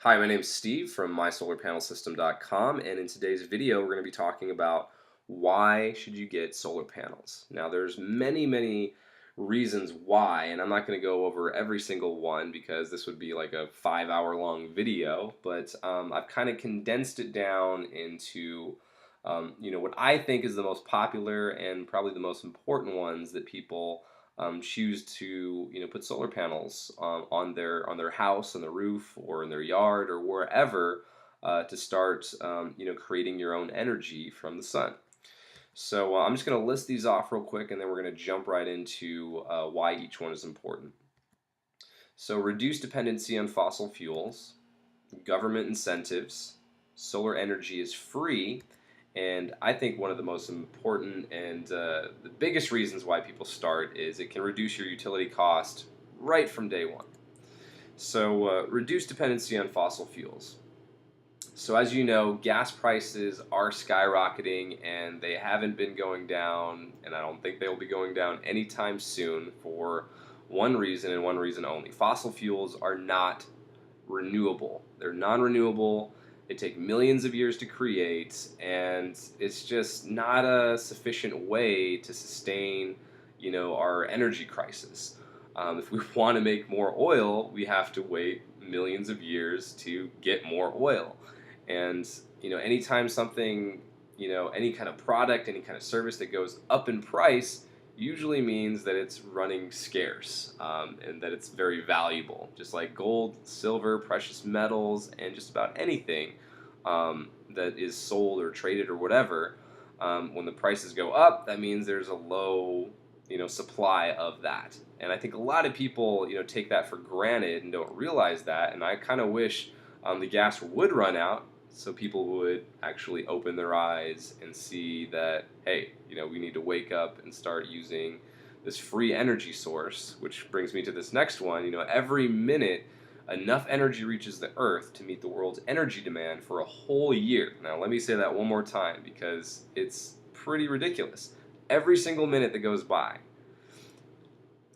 Hi, my name is Steve from MySolarPanelSystem.com, and in today's video, we're going to be talking about why should you get solar panels. Now, there's many reasons why, and I'm not going to go over every single one because this would be like a 5-hour long video, but I've kind of condensed it down into what I think is the most popular and probably the most important ones that people choose to put solar panels on their house, on the roof, or in their yard, or wherever to start creating your own energy from the sun. So I'm just going to list these off real quick, and then we're going to jump right into why each one is important. So reduce dependency on fossil fuels, government incentives, solar energy is free, and I think one of the most important and the biggest reasons why people start is it can reduce your utility cost right from day one. So reduce dependency on fossil fuels. So as you know, gas prices are skyrocketing and they haven't been going down, and I don't think they will be going down anytime soon for one reason and one reason only. Fossil fuels are not renewable. They're non-renewable. They take millions of years to create, and it's just not a sufficient way to sustain, our energy crisis. If we want to make more oil, we have to wait millions of years to get more oil. And anytime something, any kind of product, any kind of service that goes up in price usually means that it's running scarce and that it's very valuable. Just like gold, silver, precious metals, and just about anything that is sold or traded or whatever. When the prices go up, that means there's a low, supply of that. And I think a lot of people, take that for granted and don't realize that. And I kind of wish the gas would run out so people would actually open their eyes and see that, hey, we need to wake up and start using this free energy source, which brings me to this next one. Every minute enough energy reaches the earth to meet the world's energy demand for a whole year. Now let me say that one more time because it's pretty ridiculous. Every single minute that goes by,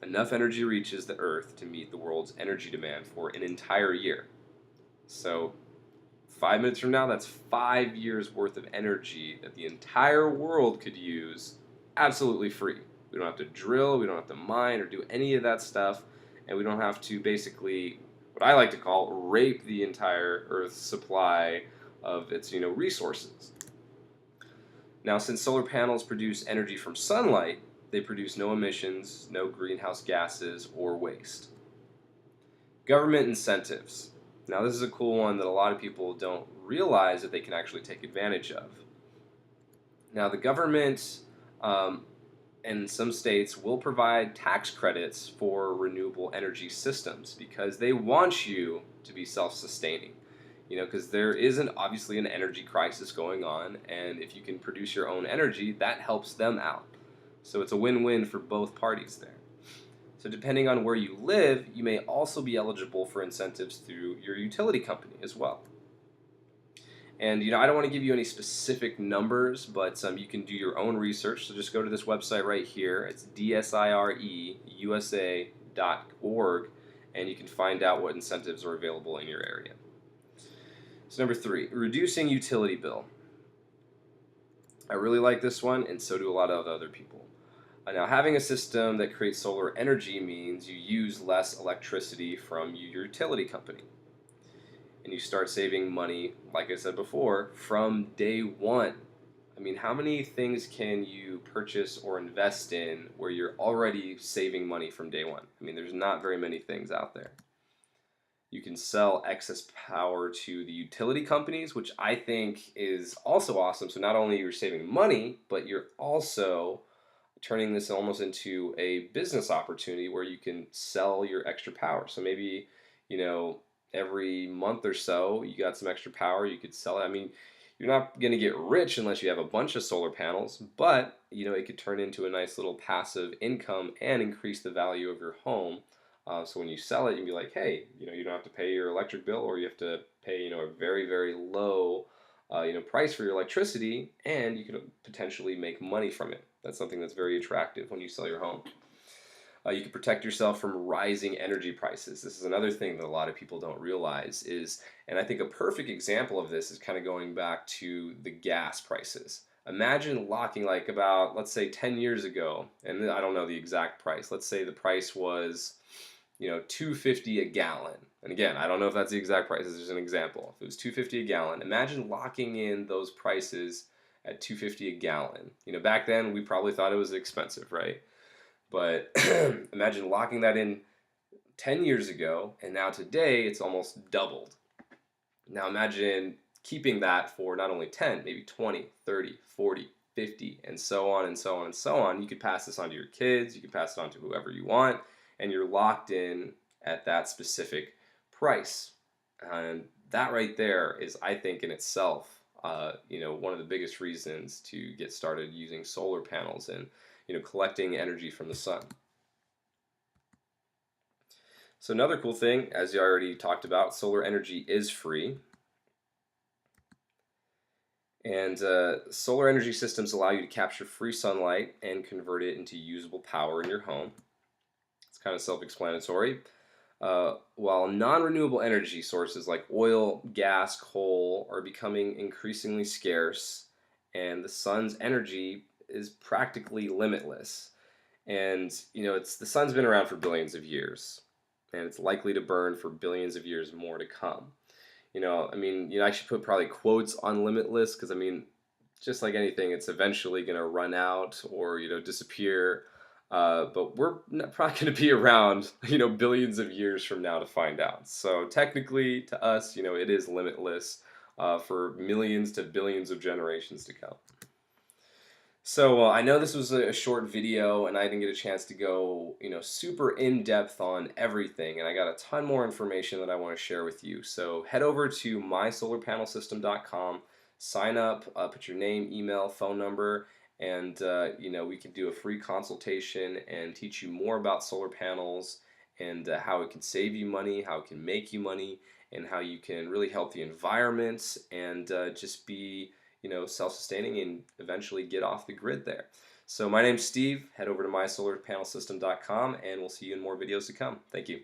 enough energy reaches the earth to meet the world's energy demand for an entire year. So 5 minutes from now, that's 5 years worth of energy that the entire world could use absolutely free. We don't have to drill, we don't have to mine or do any of that stuff, and we don't have to basically, what I like to call, rape the entire Earth's supply of its resources. Now, since solar panels produce energy from sunlight, they produce no emissions, no greenhouse gases, or waste. Government incentives. Now, this is a cool one that a lot of people don't realize that they can actually take advantage of. Now, the government in some states will provide tax credits for renewable energy systems because they want you to be self-sustaining. Because there is obviously an energy crisis going on, and if you can produce your own energy, that helps them out. So it's a win-win for both parties there. So depending on where you live, you may also be eligible for incentives through your utility company as well. And I don't want to give you any specific numbers, but you can do your own research. So just go to this website right here. It's dsireusa.org, and you can find out what incentives are available in your area. So number 3, reducing utility bill. I really like this one, and so do a lot of other people. Now, having a system that creates solar energy means you use less electricity from your utility company. And you start saving money, like I said before, from day one. I mean, how many things can you purchase or invest in where you're already saving money from day one? I mean, there's not very many things out there. You can sell excess power to the utility companies, which I think is also awesome. So not only you're saving money, but you're also turning this almost into a business opportunity where you can sell your extra power. So maybe, every month or so you got some extra power, you could sell it. I mean, you're not going to get rich unless you have a bunch of solar panels, but it could turn into a nice little passive income and increase the value of your home. So when you sell it, you can be like, hey, you don't have to pay your electric bill, or you have to pay, a very low, price for your electricity, and you can potentially make money from it. That's something that's very attractive when you sell your home. You can protect yourself from rising energy prices. This is another thing that a lot of people don't realize is, and I think a perfect example of this is kind of going back to the gas prices. Imagine locking like about, let's say 10 years ago, and I don't know the exact price. Let's say the price was, 250 a gallon. And again, I don't know if that's the exact price. This is just an example. If it was 250 a gallon, imagine locking in those prices at 250 a gallon. Back then we probably thought it was expensive, right? But imagine locking that in 10 years ago, and now today it's almost doubled. Now imagine keeping that for not only 10, maybe 20, 30, 40, 50, and so on and so on and so on. You could pass this on to your kids, you could pass it on to whoever you want, and you're locked in at that specific price. And that right there is, I think, in itself, one of the biggest reasons to get started using solar panels and collecting energy from the sun. So another cool thing, as you already talked about, solar energy is free. And solar energy systems allow you to capture free sunlight and convert it into usable power in your home. It's kind of self-explanatory. While non-renewable energy sources like oil, gas, coal are becoming increasingly scarce, and the sun's energy is practically limitless. And the sun's been around for billions of years, and it's likely to burn for billions of years more to come. I should put probably quotes on limitless because just like anything, it's eventually going to run out or disappear. But we're probably going to be around, billions of years from now to find out. So technically, to us, it is limitless for millions to billions of generations to come. So I know this was a short video and I didn't get a chance to go, super in depth on everything, and I got a ton more information that I want to share with you. So head over to mysolarpanelsystem.com, sign up, put your name, email, phone number, and we can do a free consultation and teach you more about solar panels and how it can save you money, how it can make you money, and how you can really help the environment and just be self-sustaining and eventually get off the grid there. So my name's Steve. Head over to mysolarpanelsystem.com and we'll see you in more videos to come. Thank you.